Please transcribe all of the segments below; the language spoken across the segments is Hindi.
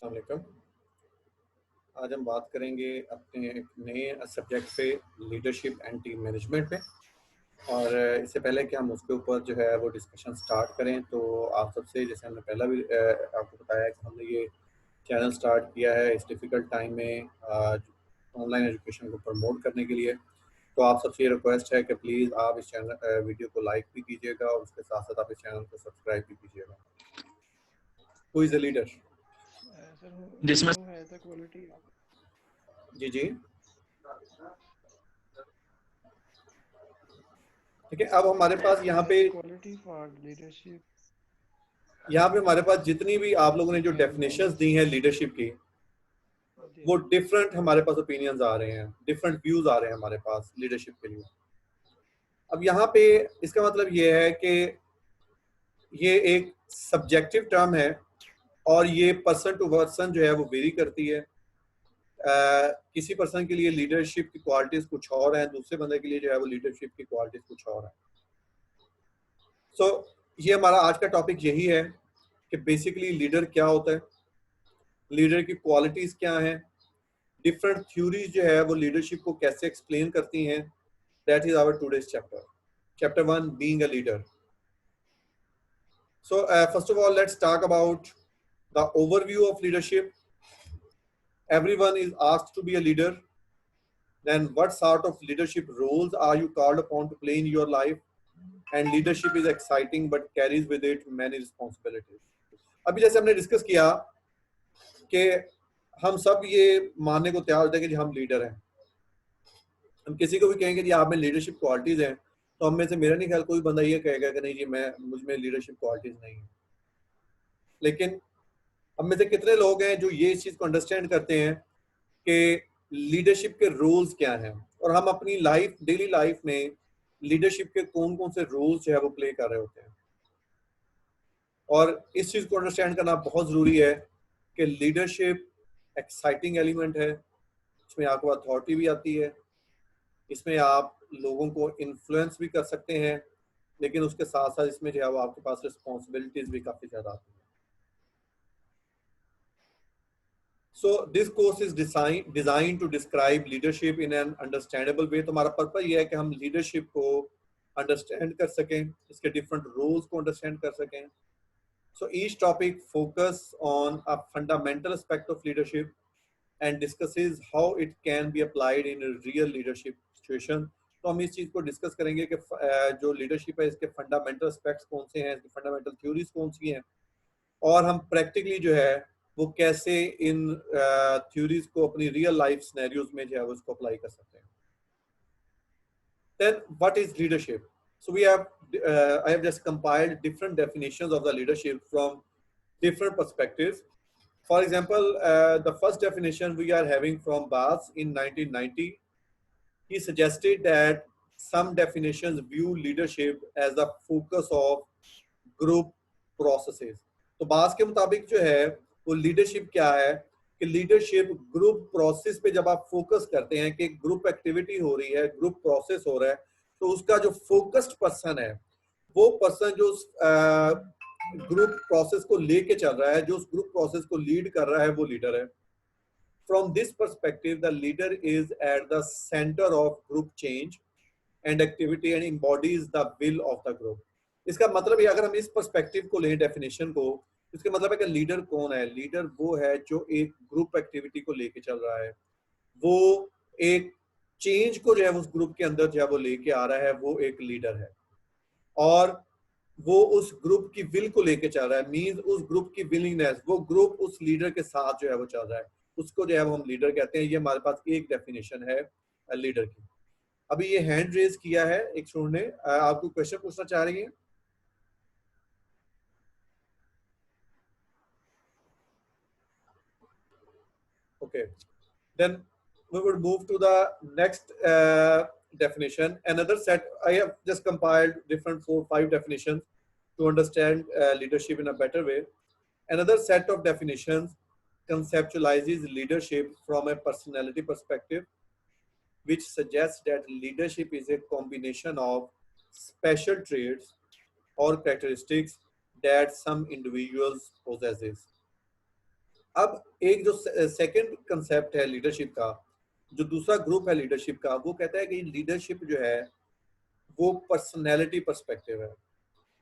अस्सलाम वालेकुम। आज हम बात करेंगे अपने एक नए सब्जेक्ट पे, लीडरशिप एंड टीम मैनेजमेंट पे। और इससे पहले कि हम उसके ऊपर जो है वो डिस्कशन स्टार्ट करें, तो आप सबसे, जैसे हमने पहला भी आपको बताया कि हमने ये चैनल स्टार्ट किया है इस डिफ़िकल्ट टाइम में ऑनलाइन एजुकेशन को प्रमोट करने के लिए। तो आप सबसे ये रिक्वेस्ट है कि प्लीज़ आप इस चैनल वीडियो को लाइक भी कीजिएगा और उसके साथ साथ आप इस चैनल को सब्सक्राइब भी कीजिएगा। Who is the leader? Sir जिसमें वो है द क्वालिटी जी जी, ठीक है। अब हमारे पास क्वालिटी फॉर लीडरशिप। यहाँ पे हमारे पास जितनी भी आप लोगों ने जो डेफिनेशंस दी हैं लीडरशिप की, वो डिफरेंट हमारे पास ओपिनियंस आ रहे हैं, डिफरेंट व्यूज आ रहे हैं हमारे पास लीडरशिप के लिए। अब यहाँ पे इसका मतलब ये है कि ये एक सब्जेक्टिव टर्म है और ये पर्सन टू पर्सन जो है वो वेरी करती है। किसी पर्सन के लिए लीडरशिप की क्वालिटीज कुछ और है, दूसरे बंदे के लिए जो है वो लीडरशिप की क्वालिटीज कुछ और है। सो ये हमारा आज का टॉपिक यही है कि बेसिकली लीडर क्या होता है, लीडर की क्वालिटीज क्या हैं, डिफरेंट थ्योरीज जो है वो लीडरशिप को कैसे एक्सप्लेन करती हैं। That is our today's chapter, chapter 1, being a leader. So first of all, let's talk about the overview of leadership. Everyone is asked to be a leader. Then what sort of leadership roles are you called upon to play in your life? And leadership is exciting but carries with it many responsibilities. अभी जैसे हमने डिस्कस किया कि हम सब ये मानने को तैयार होते हैं कि हम लीडर हैं। हम किसी को भी कहेंगे कि आप में लीडरशिप क्वालिटीज हैं, तो हम में से मेरा नहीं ख्याल कोई बंदा ये कहेगा कि नहीं जी मुझ में लीडरशिप क्वालिटीज नहीं है। लेकिन हम में से कितने लोग हैं जो ये इस चीज को अंडरस्टैंड करते हैं कि लीडरशिप के रोल्स क्या हैं, और हम अपनी लाइफ, डेली लाइफ में लीडरशिप के कौन कौन से रोल्स जो है वो प्ले कर रहे होते हैं। और इस चीज को अंडरस्टैंड करना बहुत जरूरी है कि लीडरशिप एक्साइटिंग एलिमेंट है। इसमें आपको अथॉरिटी भी आती है, इसमें आप लोगों को इन्फ्लुएंस भी कर सकते हैं, लेकिन उसके साथ साथ इसमें जो है वो आपके पास रिस्पॉन्सिबिलिटीज भी काफी ज्यादा आती हैं। So this course is designed to describe leadership in an understandable way. तो हमारा पर्पस ये है कि हम लीडरशिप को अंडरस्टैंड कर सकें, इसके डिफरेंट रोल्स को अंडरस्टैंड कर सकें। So each topic focus on a fundamental aspect of leadership and discusses how it can be applied in a real leadership situation. तो हम इस चीज को डिस्कस करेंगे कि जो लीडरशिप है इसके फंडामेंटल एस्पेक्ट्स कौन से हैं, इसकी फंडामेंटल थ्योरीज कौन सी हैं, और हम प्रैक्टिकली जो है वो कैसे इन थ्योरीज को अपनी रियल लाइफ सिनेरियोज में जो है वो इसको अप्लाई कर सकते हैं। Then what is leadership? So I have just compiled different definitions of the leadership from different perspectives. For example, the first definition we are having from Bass in 1990. He suggested that some definitions view leadership as the focus of group processes. तो बास के मुताबिक जो है वो लीडरशिप क्या है कि लीडरशिप ग्रुप प्रोसेस पे जब आप फोकस करते हैं कि ग्रुप एक्टिविटी हो रही है, ग्रुप प्रोसेस हो रहा है, तो उसका जो फोकस्ड पर्सन है, वो पर्सन जो ग्रुप प्रोसेस को लेके चल रहा है, जो उस ग्रुप प्रोसेस को लीड कर रहा है, वो लीडर है। From this perspective, the leader is at the center of group change and activity and embodies the will of the group. इसका मतलब है अगर हम इस पर्सपेक्टिव को लें डेफिनेशन को, इसका मतलब है कि लीडर कौन है? लीडर वो है जो एक ग्रुप एक्टिविटी को लेके चल रहा है, वो एक चेंज को जो है उस ग्रुप के अंदर जो है वो लेके आ रहा है, वो एक लीडर है। और वो उस ग्रुप की विल को लेके चल रहा है, मींस उस ग्रुप की विलिंगनेस, वो ग्रुप उस लीडर के साथ जो है वो चल रहा है, उसको जो है वो हम लीडर कहते हैं। ये हमारे पास एक डेफिनेशन है लीडर की। अभी ये हैंड रेज किया है एक स्टूडेंट ने, आपको क्वेश्चन पूछना चाह रही हैं? Okay, then we would move to the next definition. Another set, I have just compiled different 4-5 definitions to understand leadership in a better way. Another set of definitions conceptualizes leadership from a personality perspective, which suggests that leadership is a combination of special traits or characteristics that some individuals possesses. अब एक जो सेकंड कंसेप्ट है लीडरशिप का, जो दूसरा ग्रुप है लीडरशिप का, वो कहता है कि लीडरशिप जो है वो पर्सनैलिटी पर्सपेक्टिव है।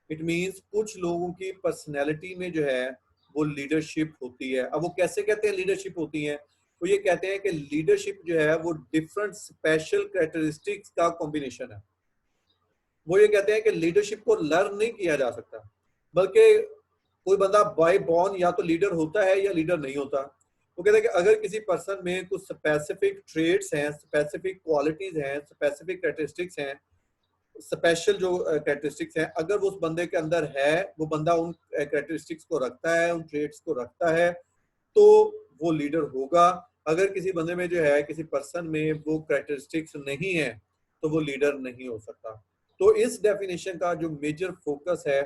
इट मीन्स कुछ लोगों की पर्सनैलिटी में जो है वो लीडरशिप होती है। अब वो कैसे कहते हैं लीडरशिप होती है? वो ये कहते हैं कि लीडरशिप जो है वो डिफरेंट स्पेशल कैरेक्टरिस्टिक्स का कॉम्बिनेशन है। वो ये कहते हैं कि लीडरशिप को लर्न नहीं किया जा सकता, बल्कि कोई बंदा बाय बॉर्न या तो लीडर होता है या लीडर नहीं होता। वो कहते हैं कि अगर किसी पर्सन में कुछ स्पेसिफिक ट्रेड्स हैं, स्पेसिफिक क्वालिटीज हैं, स्पेसिफिक कैरेक्टरिस्टिक्स हैं, स्पेशल जो कैरेक्टरिस्टिक्स हैं, अगर वो उस बंदे के अंदर है, वो बंदा उन कैरेक्टरिस्टिक्स को रखता है, उन ट्रेड्स को रखता है, तो वो लीडर होगा। अगर किसी बंदे में जो है, किसी पर्सन में वो कैरेक्टरिस्टिक्स नहीं है, तो वो लीडर नहीं हो सकता। तो इस डेफिनेशन का जो मेजर फोकस है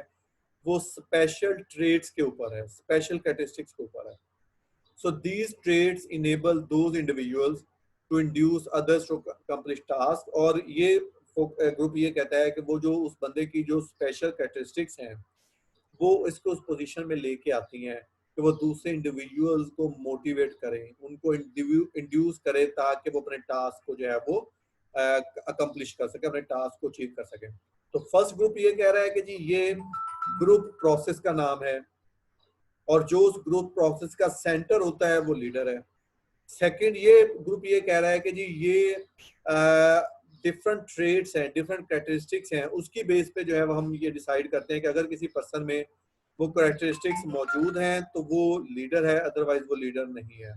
वो स्पेशल ट्रेड्स के ऊपर है, स्पेशल कैरेक्टरिस्टिक्स के ऊपर है। So these traits enable those individuals to induce others to accomplish task. और ये ग्रुप ये कहता है कि वो जो उस बंदे की जो स्पेशल कैरेक्टरिस्टिक्स हैं वो इसको उस पोजीशन में लेके आती हैं कि वो दूसरे इंडिविजुअल्स को मोटिवेट करें, उनको इंड्यूस करें ताकि वो अपने टास्क को जो है वो अकम्प्लिश कर सके, अपने टास्क को अचीव कर सके। तो फर्स्ट ग्रुप ये कह रहा है कि जी ये ग्रुप प्रोसेस का नाम है, और जो उस ग्रुप प्रोसेस का सेंटर होता है वो लीडर है। सेकंड ये ग्रुप ये कह रहा है कि जी ये डिफरेंट ट्रेड्स हैं, डिफरेंट कैरेक्टरिस्टिक्स हैं, उसकी बेस पे जो है वो हम ये डिसाइड करते हैं कि अगर किसी पर्सन में वो कैरेक्टरिस्टिक्स मौजूद हैं तो वो लीडर है, अदरवाइज वो लीडर नहीं है।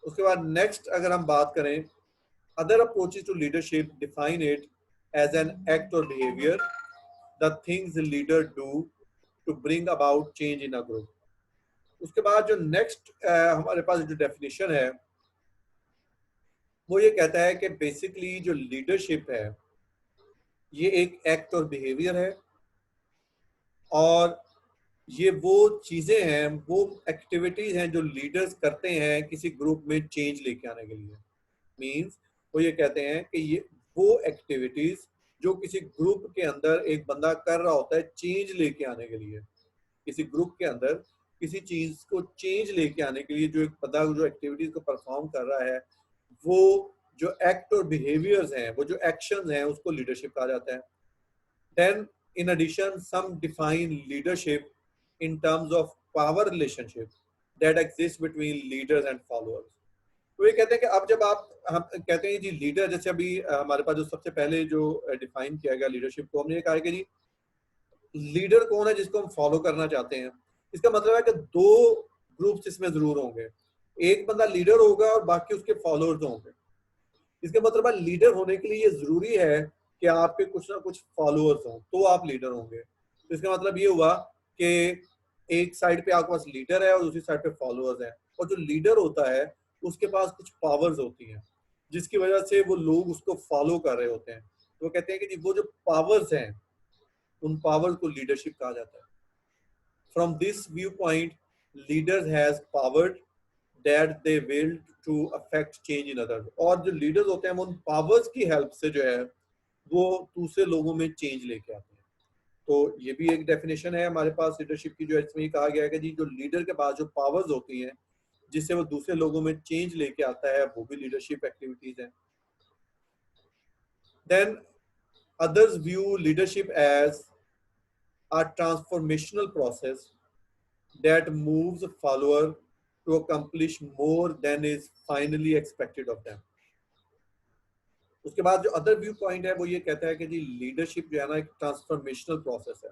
उसके बाद नेक्स्ट अगर हम बात करें, other approaches to leadership define it as an act or behaviour the things leader do to bring about change in a group. उसके बाद जो नेक्स्ट हमारे पास जो डेफिनेशन है वो ये कहता है कि बेसिकली जो लीडरशिप है ये एक एक्ट और बिहेवियर है, और ये वो चीजें हैं, वो एक्टिविटीज हैं जो लीडर्स करते हैं किसी ग्रुप में चेंज लेके आने के लिए। मींस वो ये कहते हैं कि ये वो एक्टिविटीज जो किसी ग्रुप के अंदर एक बंदा कर रहा होता है चेंज लेके आने के लिए। किसी ग्रुप के अंदर किसी चीज को चेंज लेके आने के लिए जो एक बंदा जो एक्टिविटीज को परफॉर्म कर रहा है, वो जो एक्ट और बिहेवियर्स हैं, वो जो एक्शंस हैं, उसको लीडरशिप कहा जाता है। Then in addition some define leadership in terms of power relationship that exists between leaders and followers। तो ये कहते हैं कि अब जब हम कहते हैं जी लीडर, जैसे अभी हमारे पास जो सबसे पहले जो डिफाइन किया गया लीडरशिप को, हमने ये कहा कि जी लीडर कौन है जिसको हम फॉलो करना चाहते हैं। इसका मतलब है कि दो ग्रुप्स इसमें जरूर होंगे, एक बंदा लीडर होगा और बाकी उसके फॉलोअर्स होंगे। इसका मतलब है लीडर होने के लिए ये जरूरी है कि आपके कुछ ना कुछ फॉलोअर्स हों तो आप लीडर होंगे। तो इसका मतलब ये हुआ कि एक साइड पे आपके पास लीडर है और दूसरी साइड पे फॉलोअर्स हैं, और जो लीडर होता है उसके पास कुछ पावर्स होती हैं जिसकी वजह से वो लोग उसको फॉलो कर रहे होते हैं। तो वो कहते हैं कि वो जो पावर्स हैं उन पावर्स को लीडरशिप कहा जाता है। From this view point leaders has power that they will to affect change in others. और जो लीडर्स होते हैं वो उन पावर्स की हेल्प से जो है वो दूसरे लोगों में चेंज लेके आते हैं। तो ये भी एक डेफिनेशन है हमारे पास लीडरशिप की, जो इसमें कहा गया है कि जी जो लीडर के पास जो पावर्स होती हैं जिससे वो दूसरे लोगों में चेंज लेके आता है, वो भी लीडरशिप एक्टिविटीज हैं। Then others view leadership as a transformational process that moves a follower to accomplish more than is finally expected of them। उसके बाद जो अदर व्यू पॉइंट है वो ये कहता है कि जी लीडरशिप जो है ना एक ट्रांसफॉर्मेशनल प्रोसेस है।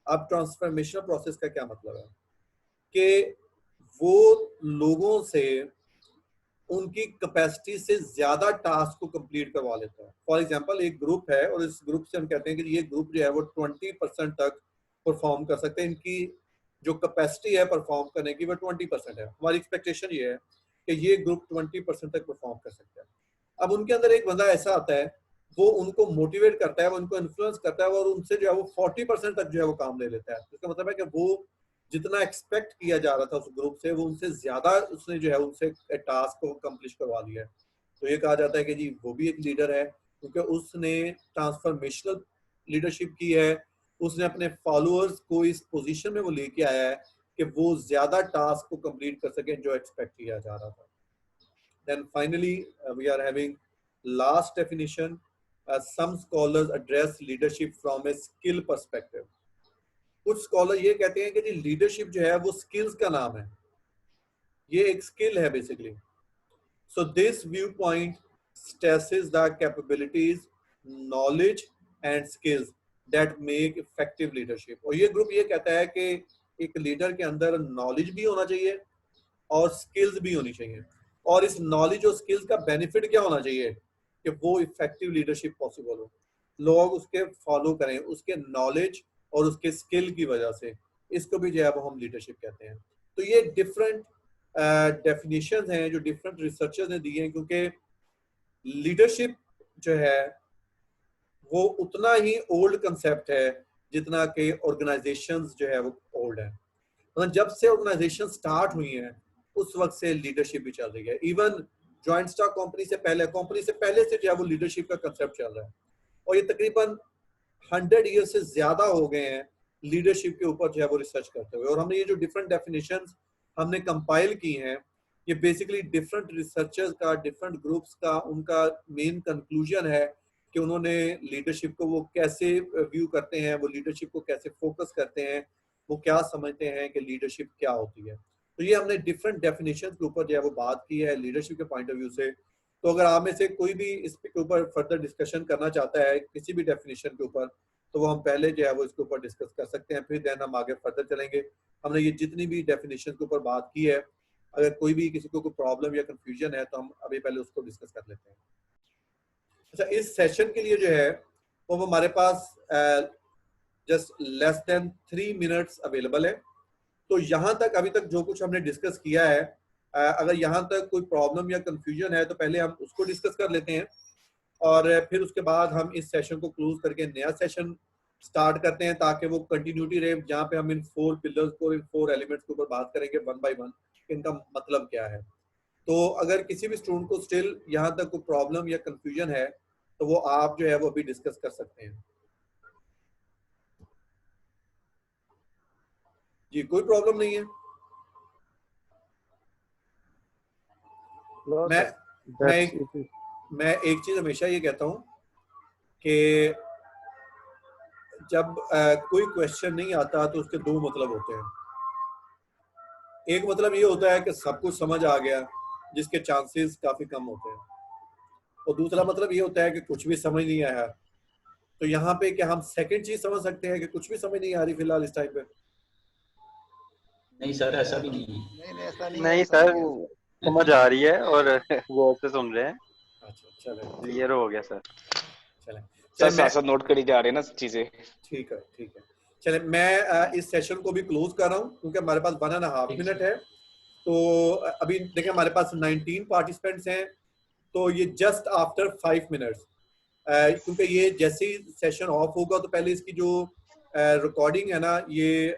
अब ट्रांसफॉर्मेशनल प्रोसेस का क्या मतलब है कि वो लोगों से उनकी कैपेसिटी से ज्यादा टास्क को कंप्लीट करवा लेता है। फॉर एग्जांपल एक ग्रुप है और इस ग्रुप से हम कहते हैं कि ये ग्रुप जो है वो 20% तक परफॉर्म कर सकते हैं, इनकी जो कैपेसिटी है परफॉर्म करने की वो 20% है। हमारी एक्सपेक्टेशन ये है कि ये ग्रुप 20% तक परफॉर्म कर सकता है। अब उनके अंदर एक बंदा ऐसा आता है, वो उनको मोटिवेट करता है, वो उनको इन्फ्लुएंस करता है और उनसे जो है वो 40% तक जो है वो काम ले लेता है। इसका मतलब है कि वो जितना एक्सपेक्ट किया जा रहा था उस ग्रुप से, वो उनसे ज्यादा उसने जो है उनसे टास्क को कंप्लीट करवा लिया है। तो ये कहा जाता है कि जी वो भी एक लीडर है, क्योंकि उसने ट्रांसफॉर्मेशनल लीडरशिप की है। उसने अपने फॉलोअर्स को इस पोजीशन में वो लेके आया है कि वो ज्यादा टास्क को कंप्लीट कर सकें जो एक्सपेक्ट किया जा रहा था. Then finally, we are having last definition. Some scholars address leadership from a skill perspective. कुछ स्कॉलर ये कहते हैं कि जी लीडरशिप जो है वो स्किल्स का नाम है, ये एक स्किल है basically. So this viewpoint stresses the capabilities, knowledge and skills that make effective leadership. और ये ग्रुप ये कहता है कि एक लीडर के अंदर नॉलेज भी होना चाहिए और स्किल्स भी होनी चाहिए, और इस नॉलेज और स्किल्स का बेनिफिट क्या होना चाहिए कि वो इफेक्टिव लीडरशिप पॉसिबल हो, लोग उसके फॉलो करें उसके नॉलेज और उसके स्किल की वजह से. इसको भी जो है वो हम लीडरशिप कहते हैं. तो ये डिफरेंट डेफिनेशंस हैं जो डिफरेंट रिसर्चर्स ने दी हैं, क्योंकि लीडरशिप जो है वो उतना ही ओल्ड कंसेप्ट है जितना कि ऑर्गेनाइजेशंस जो है वो ओल्ड है. मतलब जब से ऑर्गेनाइजेशन स्टार्ट हुई हैं उस वक्त से लीडरशिप भी चल रही है. इवन जॉइंट स्टॉक कंपनी से पहले से जो है वो लीडरशिप का कंसेप्ट चल रहा है, और ये तकरीबन 100 ईयर से ज्यादा हो गए हैं लीडरशिप के ऊपर जो है वो रिसर्च करते हुए. और हमने ये जो डिफरेंट डेफिनेशंस हमने कंपाइल की हैं, ये बेसिकली डिफरेंट रिसर्चर्स का, डिफरेंट ग्रुप्स का, उनका मेन कंक्लूजन है कि उन्होंने लीडरशिप को वो कैसे व्यू करते हैं, वो लीडरशिप को कैसे फोकस करते हैं, वो क्या समझते हैं कि लीडरशिप क्या होती है. तो ये हमने डिफरेंट डेफिनेशंस के ऊपर जो है वो बात की है लीडरशिप के पॉइंट ऑफ व्यू से. तो अगर आप में से कोई भी इसके ऊपर फर्दर डिस्कशन करना चाहता है किसी भी डेफिनेशन के ऊपर, तो वो हम पहले जो है वो इसके ऊपर डिस्कस कर सकते हैं, फिर देन हम आगे फर्दर चलेंगे. हमने ये जितनी भी डेफिनेशन के ऊपर बात की है, अगर कोई भी किसी को कोई प्रॉब्लम या कंफ्यूजन है तो हम अभी पहले उसको डिस्कस कर लेते हैं. अच्छा, इस सेशन के लिए जो है वो हमारे पास just less than 3 minutes available है. तो यहाँ तक अभी तक जो कुछ हमने डिस्कस किया है, अगर यहाँ तक कोई प्रॉब्लम या कंफ्यूजन है तो पहले हम उसको डिस्कस कर लेते हैं, और फिर उसके बाद हम इस सेशन को क्लोज करके नया सेशन स्टार्ट करते हैं, ताकि वो कंटिन्यूटी रहे, जहाँ पे हम इन 4 पिलर्स को, इन 4 एलिमेंट्स के ऊपर बात करेंगे वन बाय वन, इनका मतलब क्या है. तो अगर किसी भी स्टूडेंट को स्टिल यहाँ तक कोई प्रॉब्लम या कंफ्यूजन है तो वो आप जो है वो अभी डिस्कस कर सकते हैं. जी, कोई प्रॉब्लम नहीं है. मैं एक चीज हमेशा ये कहता हूँ कि जब कोई क्वेश्चन नहीं आता तो उसके दो मतलब होते हैं. एक मतलब ये होता है कि सब कुछ समझ आ गया, जिसके चांसेस काफी कम होते हैं, और दूसरा मतलब ये होता है कि कुछ भी समझ नहीं आया. तो यहाँ पे क्या हम सेकंड चीज समझ सकते हैं कि कुछ भी समझ नहीं आ रही फिलहाल इस टाइम पे? नहीं सर, ऐसा भी नहीं. नहीं सर, समझ आ रही है और वो से सुन रहे हैं. अच्छा, चले, क्लियर हो गया सर. चले सर साथ नोट करी जा रहे हैं ना चीजें. ठीक है. चले, मैं इस सेशन को भी क्लोज कर रहा हूँ क्योंकि हमारे पास 1.5 मिनट है. तो अभी देखें हमारे पास 19 पार्टिसिपेंट्स हैं, तो ये जस्ट आफ्टर 5 मिनट्स, क्योंकि ये जैसे ही सेशन ऑफ होगा तो पहले इसकी जो रिकॉर्डिंग है ना, ये